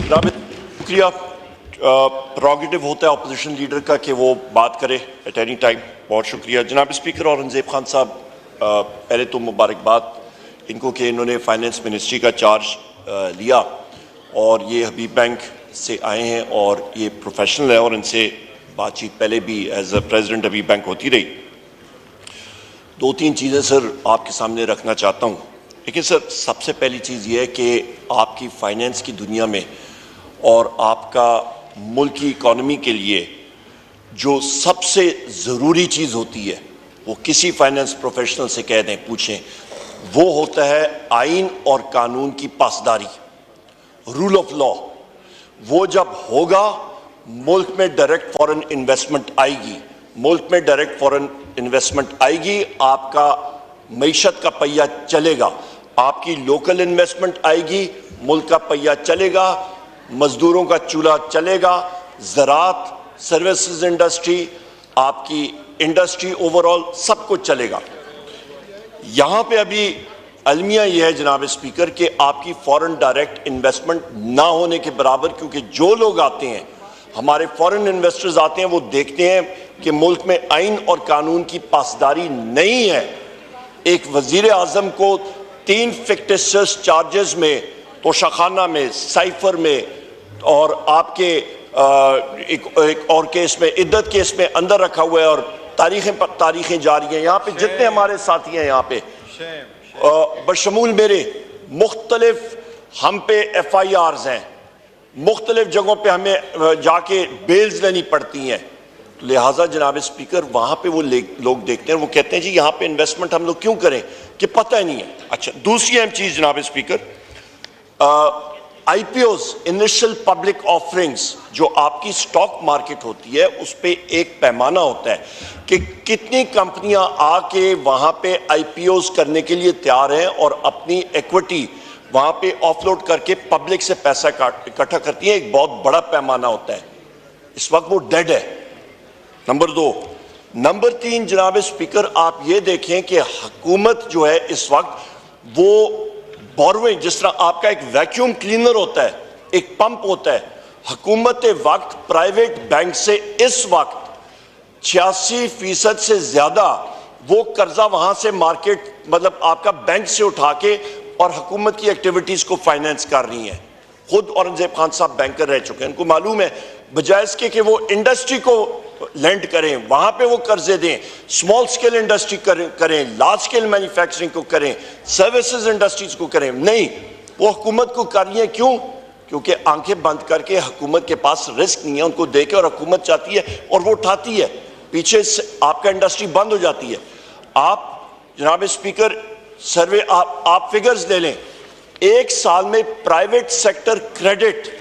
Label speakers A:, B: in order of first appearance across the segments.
A: जनाब शुक्रिया। प्रोगेटिव होता है अपोजिशन लीडर का कि वो बात करे एट एनी टाइम। बहुत शुक्रिया जनाब स्पीकर। औरंगजेब खान साहब, पहले तो मुबारकबाद इनको कि इन्होंने फाइनेंस मिनिस्ट्री का चार्ज लिया और ये हबीब बैंक से आए हैं और ये प्रोफेशनल है और इनसे बातचीत पहले भी as a president Habib Bank होती रही। दो तीन चीज़ें सर आपके सामने रखना चाहता हूँ। लेकिन सर सबसे पहली चीज़ ये है कि आपकी फाइनेंस की दुनिया में और आपका मुल्क की इकॉनमी के लिए जो सबसे ज़रूरी चीज़ होती है वो किसी फाइनेंस प्रोफेशनल से कह दें, पूछें, वो होता है आइन और कानून की पासदारी, रूल ऑफ लॉ। वो जब होगा मुल्क में डायरेक्ट फॉरेन इन्वेस्टमेंट आएगी, मुल्क में डायरेक्ट फॉरेन इन्वेस्टमेंट आएगी, आपका मईशत का पहिया चलेगा, आपकी लोकल इन्वेस्टमेंट आएगी, मुल्क का पहिया चलेगा, मजदूरों का चूल्हा चलेगा, ज़राअत, सर्विसेज इंडस्ट्री, आपकी इंडस्ट्री ओवरऑल सब कुछ चलेगा। यहाँ पे अभी अलमिया यह है जनाब स्पीकर कि आपकी फॉरेन डायरेक्ट इन्वेस्टमेंट ना होने के बराबर, क्योंकि जो लोग आते हैं, हमारे फॉरेन इन्वेस्टर्स आते हैं, वो देखते हैं कि मुल्क में आइन और कानून की पासदारी नहीं है। एक वजीर आजम को 3 फिक्टिशियस चार्जेस में, तोशाखाना में, साइफर में और आपके एक और केस में, इद्दत केस में अंदर रखा हुआ है और तारीखें जारी हैं। यहाँ पे जितने हमारे साथी हैं यहाँ पे बशमूल मेरे, मुख्तलिफ हम पे FIRs हैं, मुख्तलिफ जगहों पे हमें जाके बेल्स लेनी पड़ती हैं। लिहाजा जनाब स्पीकर वहाँ पे वो लोग देखते हैं, वो कहते हैं जी यहाँ पे इन्वेस्टमेंट हम लोग क्यों करें कि पता ही नहीं है। अच्छा, दूसरी अहम चीज़ जनाब speaker, IPOs, initial public offerings, जो आपकी स्टॉक मार्केट होती है उस पर एक पैमाना होता है कि कितनी कंपनियां आके वहाँ पे IPOs करने के लिए तैयार हैं और अपनी इक्विटी वहाँ पे ऑफलोड करके पब्लिक से पैसा इकट्ठा करती है। एक बहुत बड़ा पैमाना होता है, इस वक्त वो डेड है। नंबर 2। नंबर 3 जनाब स्पीकर, आप ये देखें कि हुकूमत जो है इस वक्त वो बोरोइंग, जिस तरह आपका एक वैक्यूम क्लीनर होता है, एक पंप होता है, हुकूमत वक्त प्राइवेट बैंक से इस वक्त 86% से ज्यादा वो कर्जा वहां से मार्केट, मतलब आपका बैंक से उठा के और हुकूमत की एक्टिविटीज को फाइनेंस कर रही हैं। खुद औरंगजेब खान साहब बैंकर रह चुके हैं, उनको मालूम है, बजाय इसके कि वो इंडस्ट्री को लेंड करें, वहां पे वो कर्जे दें, स्मॉल स्केल इंडस्ट्री करें, लार्ज स्केल मैन्युफैक्चरिंग को करें, सर्विसेज इंडस्ट्रीज को करें, नहीं, वो हुकूमत को कर रही है। क्यों? क्योंकि आंखें बंद करके हुकूमत के पास रिस्क नहीं है, उनको देके और हुकूमत चाहती है और वो उठाती है, पीछे आपका इंडस्ट्री बंद हो जाती है। आप जनाब स्पीकर सर्वे आप फिगर्स ले लें, एक साल में प्राइवेट सेक्टर क्रेडिट,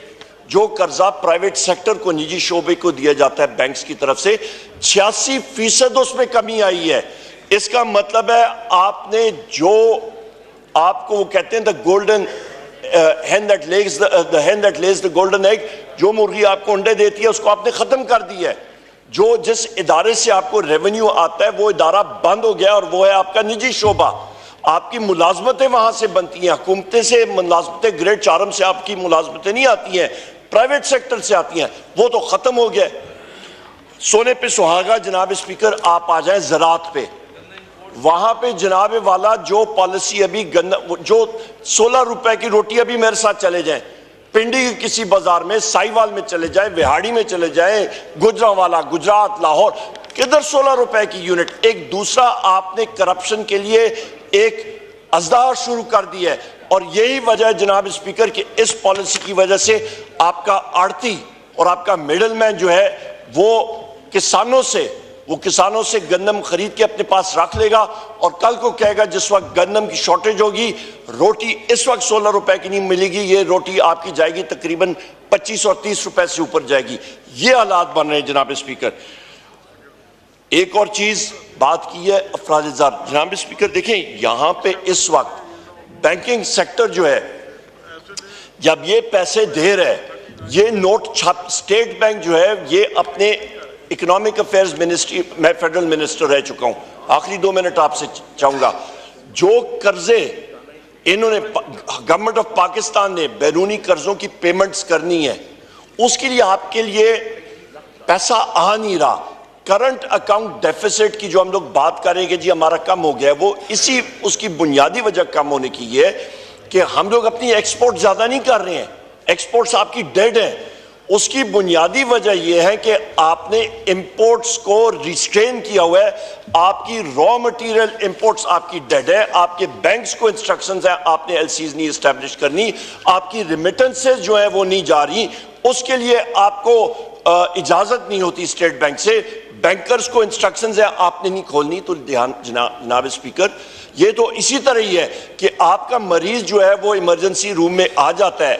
A: जो कर्जा प्राइवेट सेक्टर को, निजी शोबे को दिया जाता है बैंक्स की तरफ से, 86% उसमें कमी आई है। इसका मतलब है आपने जो, आपको वो कहते हैं the golden hen that lays the golden egg, जो मुर्गी आपको अंडे देती है उसको आपने खत्म कर दिया है। जो जिस इदारे से आपको रेवेन्यू आता है वो इदारा बंद हो गया और वो है आपका निजी शोबा। आपकी मुलाजमतें वहां से बनती हैं, हुकूमतें से मुलाजमतें, ग्रेड 4 से आपकी मुलाजमतें नहीं आती हैं, प्राइवेट सेक्टर से आती हैं, वो तो खत्म हो गया। सोने पे सुहागा जनाब स्पीकर, आप आ जाए ज़राअत पे, वहां पे जनाब वाला जो पॉलिसी अभी जो 16 रुपए की रोटी, अभी मेरे साथ चले जाएं पिंडी के किसी बाजार में, साहिवाल में चले जाए, विहाड़ी में चले जाए, गुजरांवाला, गुजरात, लाहौर, किधर 16 रुपए की यूनिट। एक दूसरा आपने करप्शन के लिए एक अज़दार शुरू कर दी है और यही वजह है जनाब स्पीकर कि इस पॉलिसी की वजह से आपका आड़ती और आपका मिडलमैन जो है वो किसानों से गंदम खरीद के अपने पास रख लेगा और कल को कहेगा जिस वक्त गंदम की शॉर्टेज होगी, रोटी इस वक्त 16 रुपए की नहीं मिलेगी, ये रोटी आपकी जाएगी तकरीबन 25 और 30 रुपए से ऊपर जाएगी। ये हालात बन रहे हैं जनाब स्पीकर। एक और चीज बात की है अफराद-ए-ज़ार, जनाब स्पीकर देखें यहां पे इस वक्त बैंकिंग सेक्टर जो है, जब ये पैसे दे रहे, ये नोट छाप, स्टेट बैंक जो है ये अपने इकोनॉमिक अफेयर्स मिनिस्ट्री, मैं फेडरल मिनिस्टर रह चुका हूं, आखिरी 2 मिनट आपसे चाहूंगा, जो कर्जे इन्होंने गवर्नमेंट ऑफ पाकिस्तान ने बैरूनी कर्जों की पेमेंट्स करनी है, उसके लिए आपके लिए पैसा आ नहीं रहा। करंट अकाउंट डेफिसिट की जो हम लोग बात करेंगे जी हमारा कम हो गया है, वो इसी उसकी बुनियादी वजह कम होने की ये है कि हम लोग अपनी एक्सपोर्ट ज्यादा नहीं कर रहे हैं, एक्सपोर्ट्स आपकी डेड है। उसकी बुनियादी वजह यह है कि आपने इंपोर्ट्स को रिस्ट्रेन किया हुआ है, आपकी रॉ मटेरियल इंपोर्ट्स आपकी डेड है, आपके बैंक्स को इंस्ट्रक्शंस है आपने एलसीज नहीं एस्टैब्लिश करनी, आपकी रिमिटेंसेस जो है वो नहीं जा रही, उसके लिए आपको इजाजत नहीं होती स्टेट बैंक से, बैंकर्स को इंस्ट्रक्शंस है आपने नहीं खोलनी। तो ध्यान जनाब स्पीकर, ये तो इसी तरह ही है कि आपका मरीज जो है वो इमरजेंसी रूम में आ जाता है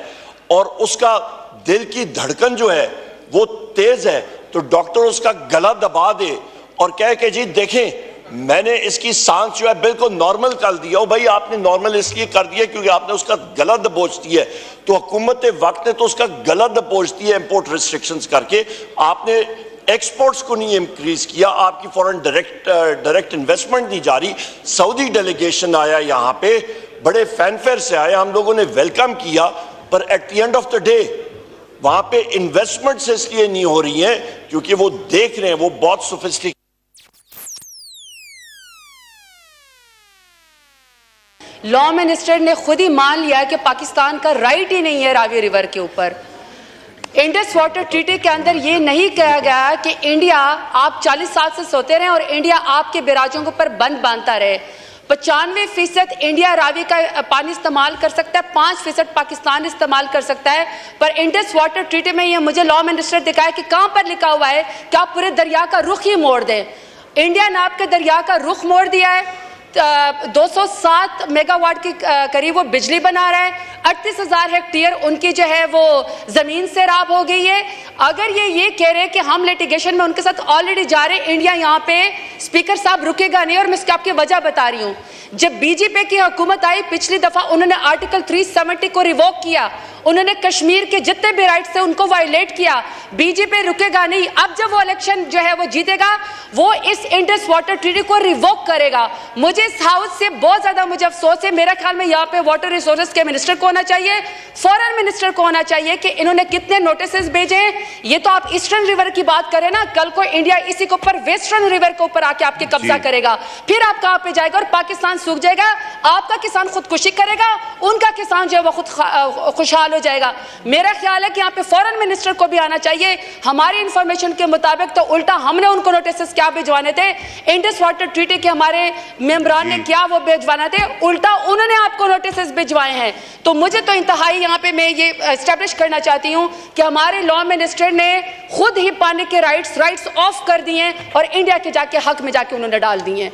A: और उसका दिल की धड़कन जो है वो तेज है, तो डॉक्टर उसका गला दबा दे और कहे कि जी देखें मैंने इसकी सांस जो है बिल्कुल नॉर्मल कर दिया। ओ भाई आपने नॉर्मल इसलिए कर दिया क्योंकि आपने उसका गला दबोच दिया है, तो हुकूमत वक्त ने तो उसका गला दबोच दिया इंपोर्ट रिस्ट्रिक्शंस करके, आपने एक्सपोर्ट्स को नहीं इंक्रीज किया, आपकी फॉरेन डायरेक्ट इन्वेस्टमेंट नहीं जा रही। सऊदी डेलीगेशन आया यहाँ पे, बड़े फैनफेयर से आया, हम लोगों ने वेलकम किया, पर at the end of the day वहां पे इन्वेस्टमेंट्स इसलिए नहीं हो रही हैं क्योंकि वो देख रहे हैं वो बहुत सोफिस्टिकेटेड।
B: लॉ मिनिस्टर ने खुद ही मान लिया कि पाकिस्तान का राइट ही नहीं है रावी रिवर के ऊपर। इंडस वाटर ट्रीटी के अंदर ये नहीं कहा गया कि इंडिया आप 40 साल से सोते रहे और इंडिया आपके बैराजों के ऊपर बंद बांधता रहे। 95% इंडिया रावी का पानी इस्तेमाल कर सकता है, 5% पाकिस्तान इस्तेमाल कर सकता है। पर इंडस वाटर ट्रीटी में ये मुझे लॉ मिनिस्टर दिखाया कि कहां पर लिखा हुआ है कि आप पूरे दरिया का रुख ही मोड़ दें। इंडिया ने आपके दरिया का रुख मोड़ दिया है। 207 मेगावाट की करीब वो बिजली बना रहा है, 38,000 हेक्टेयर उनकी जो है वो जमीन सैराब हो गई है। अगर ये कह रहे हैं कि हम लिटिगेशन में उनके साथ ऑलरेडी जा रहे हैं, इंडिया यहाँ पे स्पीकर साहब रुकेगा नहीं। और मैं इसकी आपकी वजह बता रही हूँ, जब बीजेपी की हुकूमत आई पिछली दफा उन्होंने आर्टिकल 370 को रिवोक किया, उन्होंने कश्मीर के जितने भी राइट्स थे उनको वायलेट किया। बीजेपी रुकेगा नहीं। अब जब वो इलेक्शन जो है वो जीतेगा, वो इस इंडस वाटर ट्रीटी को रिवोक करेगा। मुझे इस हाउस से बहुत ज्यादा मुझे अफसोस है। मेरे ख्याल में यहाँ पे वाटर रिसोर्सेज के मिनिस्टर को होना चाहिए, फॉरेन मिनिस्टर को होना चाहिए कि इन्होंने कितने नोटिस भेजे हैं। ये तो आप ईस्टर्न रिवर की बात करें ना, कल को इंडिया इसी के ऊपर वेस्टर्न रिवर के ऊपर आके आपके कब्जा करेगा, फिर आप कहां पे जाएगा और पाकिस्तान सूख जाएगा। आपका किसान खुदकुशी करेगा, उनका किसान जो है वो खुद खुशहाल हो जाएगा। मेरा ख्याल है कि यहाँ पे फॉरेन मिनिस्टर को भी आना चाहिए। हमारी इंफॉर्मेशन के मुताबिक तो उल्टा हमने उनको नोटिस क्या भिजवाने थे, इंडस वाटर ट्रीटी के हमारे मेंबरान ने क्या वो भिजवाना थे, उल्टा उन्होंने आपको नोटिस भिजवाए हैं। तो मुझे तो इंतहाई यहाँ पे मैं ये एस्टेब्लिश करना चाहती हूँ कि हमारे लॉ मिनिस्टर ने खुद ही पानी के राइट्स ऑफ कर दिए और इंडिया के जाके हक में जाके उन्होंने डाल दिए।